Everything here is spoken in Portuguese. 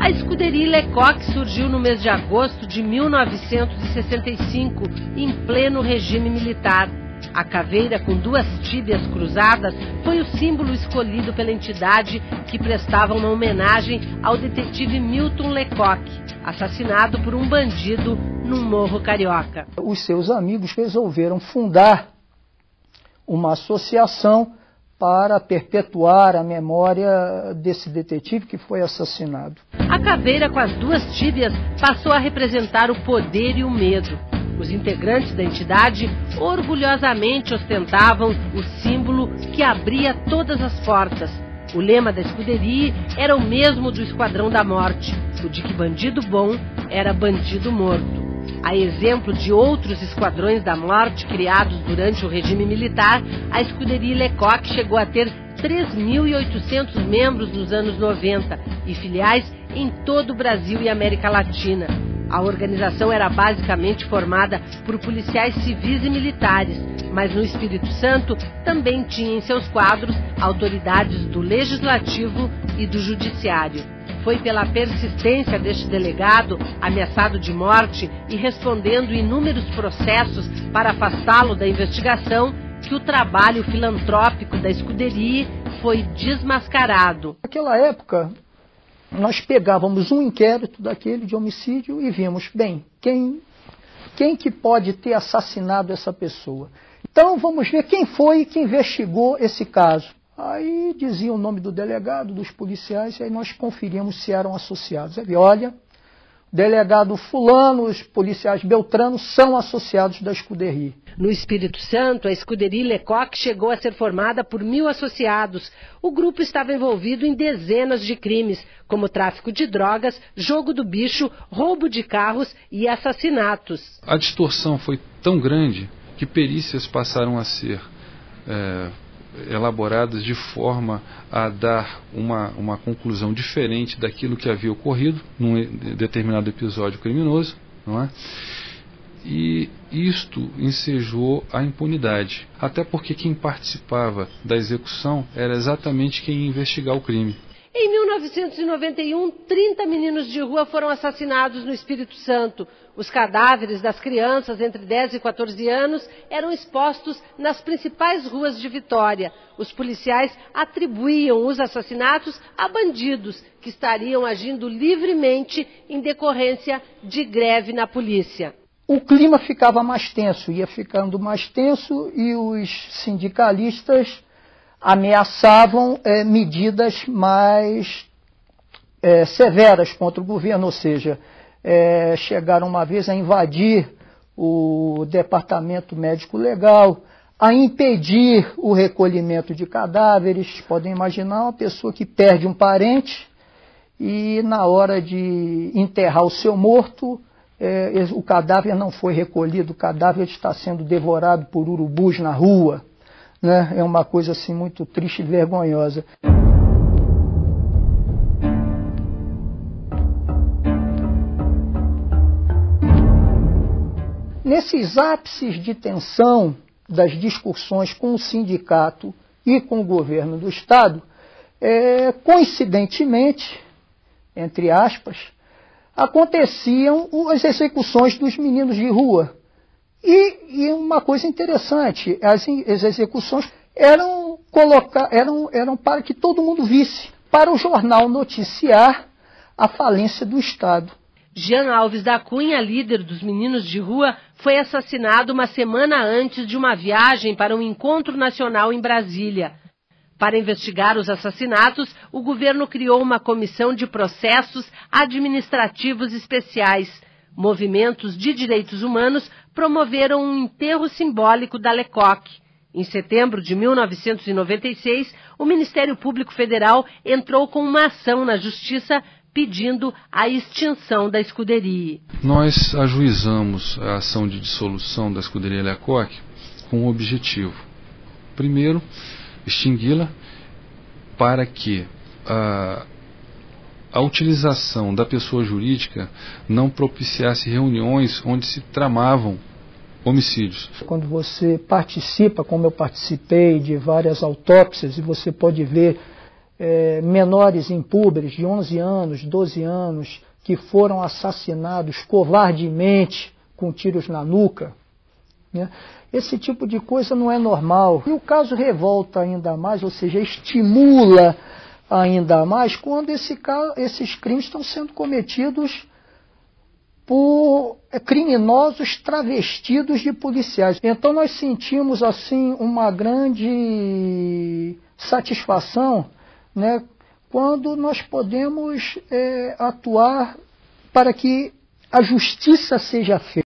A escuderia Lecoq surgiu no mês de agosto de 1965, em pleno regime militar. A caveira com duas tíbias cruzadas foi o símbolo escolhido pela entidade, que prestava uma homenagem ao detetive Milton Lecoq, assassinado por um bandido num morro carioca. Os seus amigos resolveram fundar uma associação para perpetuar a memória desse detetive que foi assassinado. A caveira com as duas tíbias passou a representar o poder e o medo. Os integrantes da entidade orgulhosamente ostentavam o símbolo que abria todas as portas. O lema da escuderia era o mesmo do Esquadrão da Morte, o de que bandido bom era bandido morto. A exemplo de outros esquadrões da morte criados durante o regime militar, a escuderia Lecoq chegou a ter 3.800 membros nos anos 90 e filiais em todo o Brasil e América Latina. A organização era basicamente formada por policiais civis e militares, mas no Espírito Santo também tinha em seus quadros autoridades do Legislativo e do Judiciário. Foi pela persistência deste delegado, ameaçado de morte e respondendo inúmeros processos para afastá-lo da investigação, que o trabalho filantrópico da escuderia foi desmascarado. Naquela época, nós pegávamos um inquérito daquele de homicídio e vimos, bem, quem que pode ter assassinado essa pessoa? Então vamos ver quem foi que investigou esse caso. Aí dizia o nome do delegado, dos policiais, e aí nós conferimos se eram associados. Aí, olha, delegado fulano, os policiais Beltrano são associados da escuderia. No Espírito Santo, a escuderia Lecoq chegou a ser formada por 1.000 associados. O grupo estava envolvido em dezenas de crimes, como tráfico de drogas, jogo do bicho, roubo de carros e assassinatos. A distorção foi tão grande que perícias passaram a ser elaboradas de forma a dar uma conclusão diferente daquilo que havia ocorrido num determinado episódio criminoso, não é? E isto ensejou a impunidade, até porque quem participava da execução era exatamente quem ia investigar o crime. Em 1991, 30 meninos de rua foram assassinados no Espírito Santo. Os cadáveres das crianças entre 10 e 14 anos eram expostos nas principais ruas de Vitória. Os policiais atribuíam os assassinatos a bandidos que estariam agindo livremente em decorrência de greve na polícia. O clima ficava mais tenso, ia ficando mais tenso e os sindicalistas ameaçavam medidas mais severas contra o governo, ou seja, chegaram uma vez a invadir o departamento médico legal, a impedir o recolhimento de cadáveres. Podem imaginar uma pessoa que perde um parente e na hora de enterrar o seu morto, o cadáver não foi recolhido, o cadáver está sendo devorado por urubus na rua. Né? É uma coisa assim muito triste e vergonhosa. Nesses ápices de tensão das discussões com o sindicato e com o governo do Estado, coincidentemente, entre aspas, aconteciam as execuções dos meninos de rua. E uma coisa interessante, as execuções eram para que todo mundo visse, para o jornal noticiar a falência do Estado. Jean Alves da Cunha, líder dos meninos de rua, foi assassinado uma semana antes de uma viagem para um encontro nacional em Brasília. Para investigar os assassinatos, o governo criou uma comissão de processos administrativos especiais. Movimentos de direitos humanos promoveram um enterro simbólico da Lecoq. Em setembro de 1996, o Ministério Público Federal entrou com uma ação na Justiça pedindo a extinção da escuderia. Nós ajuizamos a ação de dissolução da escuderia Lecoq com um objetivo. Primeiro, extingui-la para que a utilização da pessoa jurídica não propiciasse reuniões onde se tramavam homicídios. Quando você participa, como eu participei, de várias autópsias, e você pode ver menores impúberes de 11 anos, 12 anos, que foram assassinados covardemente com tiros na nuca, né? Esse tipo de coisa não é normal. E o caso revolta ainda mais, ou seja, estimula ainda mais quando esses crimes estão sendo cometidos por criminosos travestidos de policiais. Então nós sentimos assim uma grande satisfação, né, quando nós podemos atuar para que a justiça seja feita.